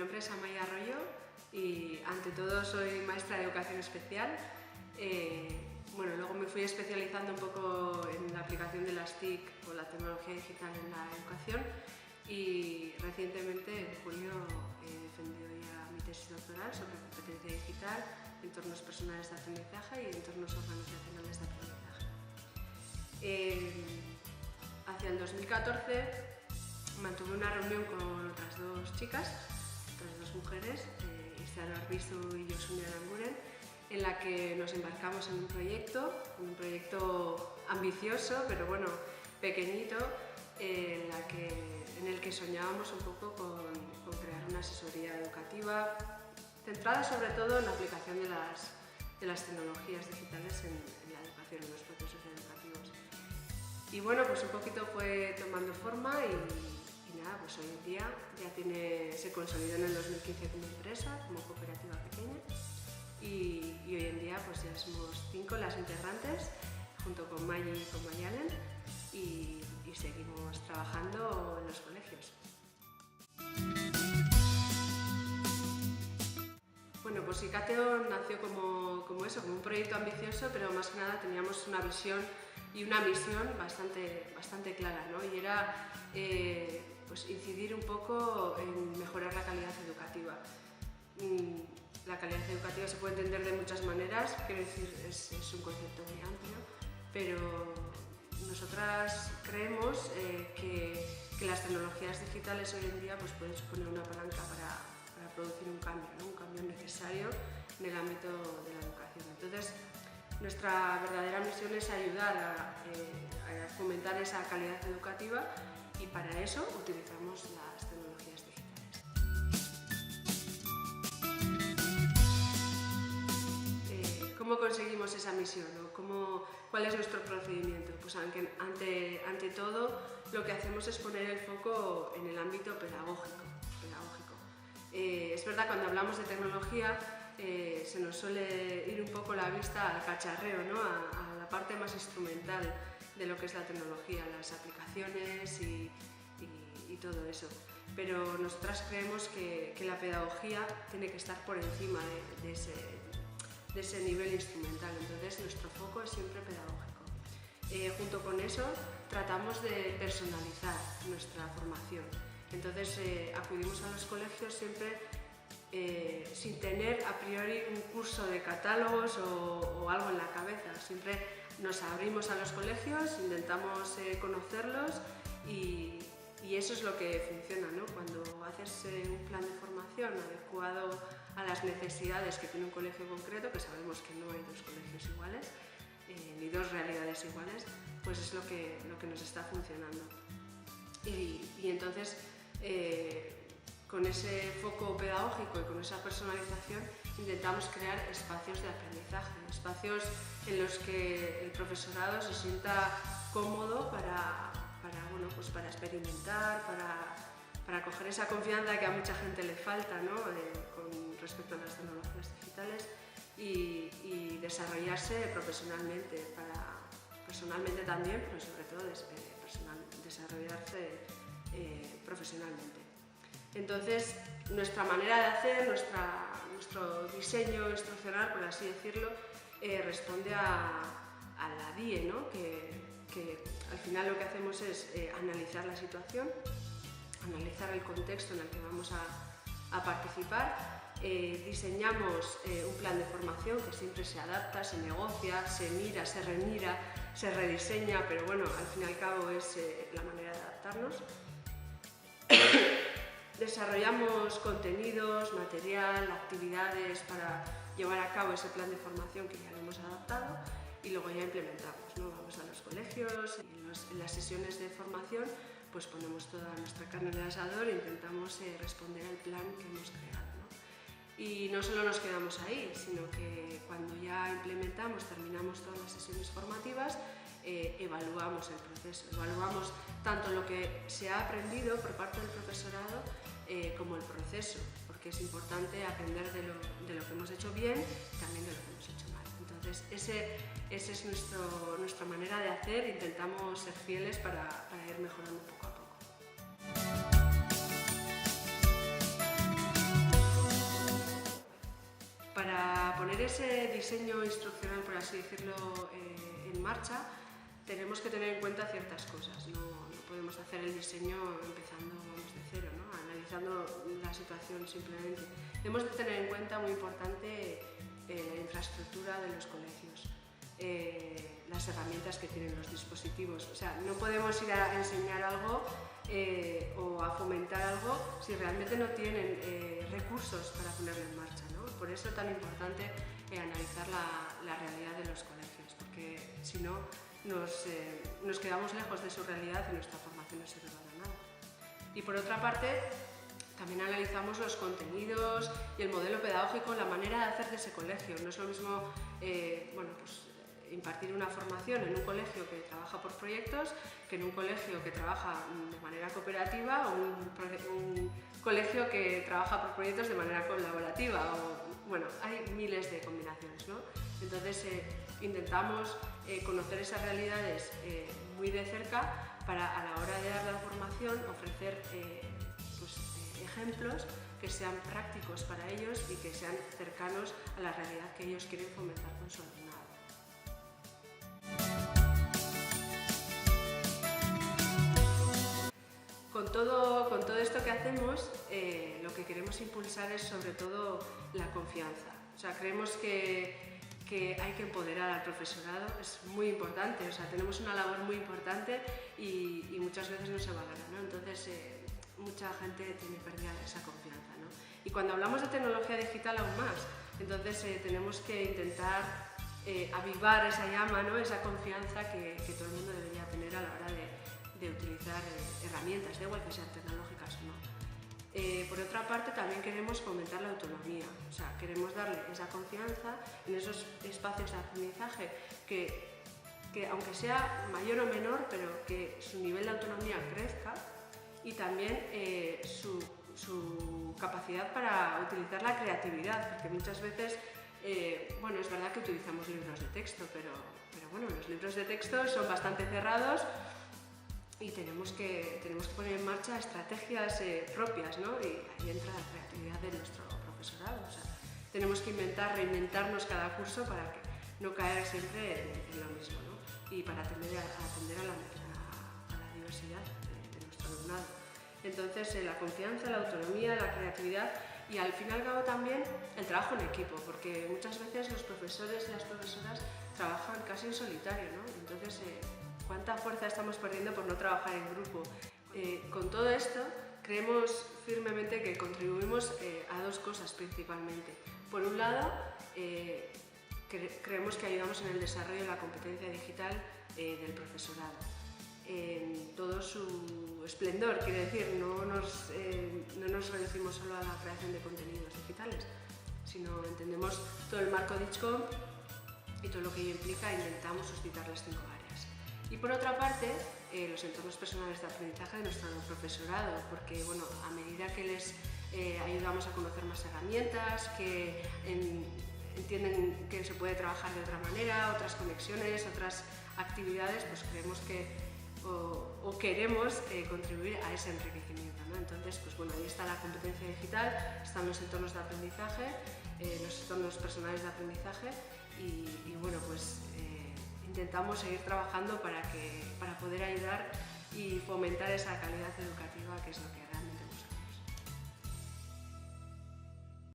nombre es Amaya Arroyo y ante todo soy maestra de educación especial. Luego me fui especializando un poco en la aplicación de las TIC o la tecnología digital en la educación y recientemente, en julio, he defendido ya mi tesis doctoral sobre competencia digital, entornos personales de aprendizaje y entornos organizacionales de aprendizaje. Hacia el 2014 mantuve una reunión con otras dos chicas, otras dos mujeres, Isabel Arbizu y Josunia Aranguren, en la que nos embarcamos en un proyecto ambicioso, pero bueno, pequeñito, en el que soñábamos un poco con crear una asesoría educativa centrada sobre todo en la aplicación de las tecnologías digitales en la educación, en los procesos educativos. Y bueno, pues un poquito fue tomando forma y nada, pues hoy en día ya se consolidó en el 2015 como empresa, como cooperativa pequeña y hoy en día pues ya somos 5 las integrantes, junto con Maggi y con Mayalen y seguimos trabajando en los colegios. Bueno, pues Icateo nació como un proyecto ambicioso, pero más que nada teníamos una visión y una misión bastante clara, ¿no? Y era pues incidir un poco en mejorar la calidad educativa. La calidad educativa se puede entender de muchas maneras, quiero decir, es un concepto muy amplio, pero nosotras creemos que las tecnologías digitales hoy en día pues, pueden suponer una palanca para producir un cambio, ¿no? Un cambio necesario en el ámbito de la educación. Entonces, nuestra verdadera misión es ayudar a fomentar esa calidad educativa y para eso utilizamos las tecnologías digitales. ¿Cómo conseguimos esa misión? ¿Cuál es nuestro procedimiento? Pues ante todo lo que hacemos es poner el foco en el ámbito pedagógico. Es verdad, cuando hablamos de tecnología se nos suele ir un poco la vista al cacharreo, ¿no? a la parte más instrumental de lo que es la tecnología, las aplicaciones y todo eso. Pero nosotras creemos que la pedagogía tiene que estar por encima de ese nivel instrumental, entonces nuestro foco es siempre pedagógico. Junto con eso tratamos de personalizar nuestra formación. Entonces acudimos a los colegios siempre sin tener a priori un curso de catálogos o algo en la cabeza. Siempre nos abrimos a los colegios, intentamos conocerlos y eso es lo que funciona, ¿no? Cuando haces un plan de formación adecuado a las necesidades que tiene un colegio concreto, que sabemos que no hay dos colegios iguales, ni dos realidades iguales, pues es lo que nos está funcionando. Y entonces, con ese foco pedagógico y con esa personalización intentamos crear espacios de aprendizaje, espacios en los que el profesorado se sienta cómodo para experimentar, para coger esa confianza que a mucha gente le falta, ¿no? Con respecto a las tecnologías digitales y desarrollarse profesionalmente, personalmente también, pero sobre todo desarrollarse profesionalmente. Entonces, nuestra manera de hacer, nuestro diseño instruccional, por así decirlo, responde a la DIE, ¿no? que al final lo que hacemos es analizar la situación, analizar el contexto en el que vamos a participar, diseñamos un plan de formación que siempre se adapta, se negocia, se mira, se remira, se rediseña, pero bueno, al fin y al cabo es la manera de adaptarnos. Desarrollamos contenidos, material, actividades para llevar a cabo ese plan de formación que ya lo hemos adaptado y luego ya implementamos, ¿no? Vamos a los colegios y en las sesiones de formación pues ponemos toda nuestra carne en el asador e intentamos responder al plan que hemos creado, ¿no? Y no solo nos quedamos ahí, sino que cuando ya implementamos, terminamos todas las sesiones formativas, evaluamos el proceso, evaluamos tanto lo que se ha aprendido por parte del profesorado como el proceso, porque es importante aprender de lo que hemos hecho bien y también de lo que hemos hecho mal. Entonces, esa es nuestra manera de hacer, intentamos ser fieles para ir mejorando poco a poco. poner ese diseño instruccional, por así decirlo, en marcha, tenemos que tener en cuenta ciertas cosas. No podemos hacer el diseño empezando de cero, ¿no? Analizando la situación simplemente. Debemos de tener en cuenta, muy importante, la infraestructura de los colegios, las herramientas que tienen los dispositivos. O sea, no podemos ir a enseñar algo o a fomentar algo si realmente no tienen recursos para ponerlo en marcha, ¿no? Por eso es tan importante analizar la realidad de los colegios, porque si no nos quedamos lejos de su realidad y nuestra formación no sirve para nada. Y por otra parte, también analizamos los contenidos y el modelo pedagógico, la manera de hacer de ese colegio. No es lo mismo impartir una formación en un colegio que trabaja por proyectos que en un colegio que trabaja de manera cooperativa o un colegio que trabaja por proyectos de manera colaborativa. Bueno, hay miles de combinaciones, ¿no? Entonces intentamos conocer esas realidades muy de cerca para, a la hora de dar la formación, ofrecer ejemplos que sean prácticos para ellos y que sean cercanos a la realidad que ellos quieren fomentar con su alumnado. Con todo esto que hacemos, lo que queremos impulsar es sobre todo la confianza. O sea, creemos que hay que empoderar al profesorado, es muy importante, o sea, tenemos una labor muy importante y muchas veces no se valora, ¿no? Entonces, mucha gente tiene perdida esa confianza, ¿no? Y cuando hablamos de tecnología digital aún más, entonces tenemos que intentar avivar esa llama, ¿no? Esa confianza que todo el mundo debería tener a la hora de utilizar herramientas, da igual que sean tecnológicas o no. Por otra parte, también queremos fomentar la autonomía, o sea, queremos darle esa confianza en esos espacios de aprendizaje que aunque sea mayor o menor, pero que su nivel de autonomía crezca y también su capacidad para utilizar la creatividad, porque muchas veces, bueno, es verdad que utilizamos libros de texto, pero bueno, los libros de texto son bastante cerrados y tenemos que poner en marcha estrategias propias, ¿no? Y ahí entra la creatividad de nuestro profesorado. O sea, tenemos que reinventarnos cada curso para no caer siempre en lo mismo, ¿no? Y para atender a la diversidad de nuestro alumnado. Entonces, la confianza, la autonomía, la creatividad y al fin y al cabo también el trabajo en equipo, porque muchas veces los profesores y las profesoras trabajan casi en solitario, ¿no? Entonces, ¿cuánta fuerza estamos perdiendo por no trabajar en grupo? Con todo esto, creemos firmemente que contribuimos a dos cosas principalmente. Por un lado, creemos que ayudamos en el desarrollo de la competencia digital del profesorado, en todo su esplendor, quiere decir, no nos reducimos solo a la creación de contenidos digitales, sino entendemos todo el marco DICHCOM y todo lo que ello implica e intentamos suscitar las 5 áreas. Y por otra parte, los entornos personales de aprendizaje de nuestro profesorado, porque bueno, a medida que les ayudamos a conocer más herramientas, que entienden que se puede trabajar de otra manera, otras conexiones, otras actividades, pues creemos que o queremos contribuir a ese enriquecimiento, ¿no? Entonces, pues bueno, ahí está la competencia digital, están los entornos de aprendizaje, los entornos personales de aprendizaje y bueno, pues intentamos seguir trabajando para poder ayudar y fomentar esa calidad educativa que es lo que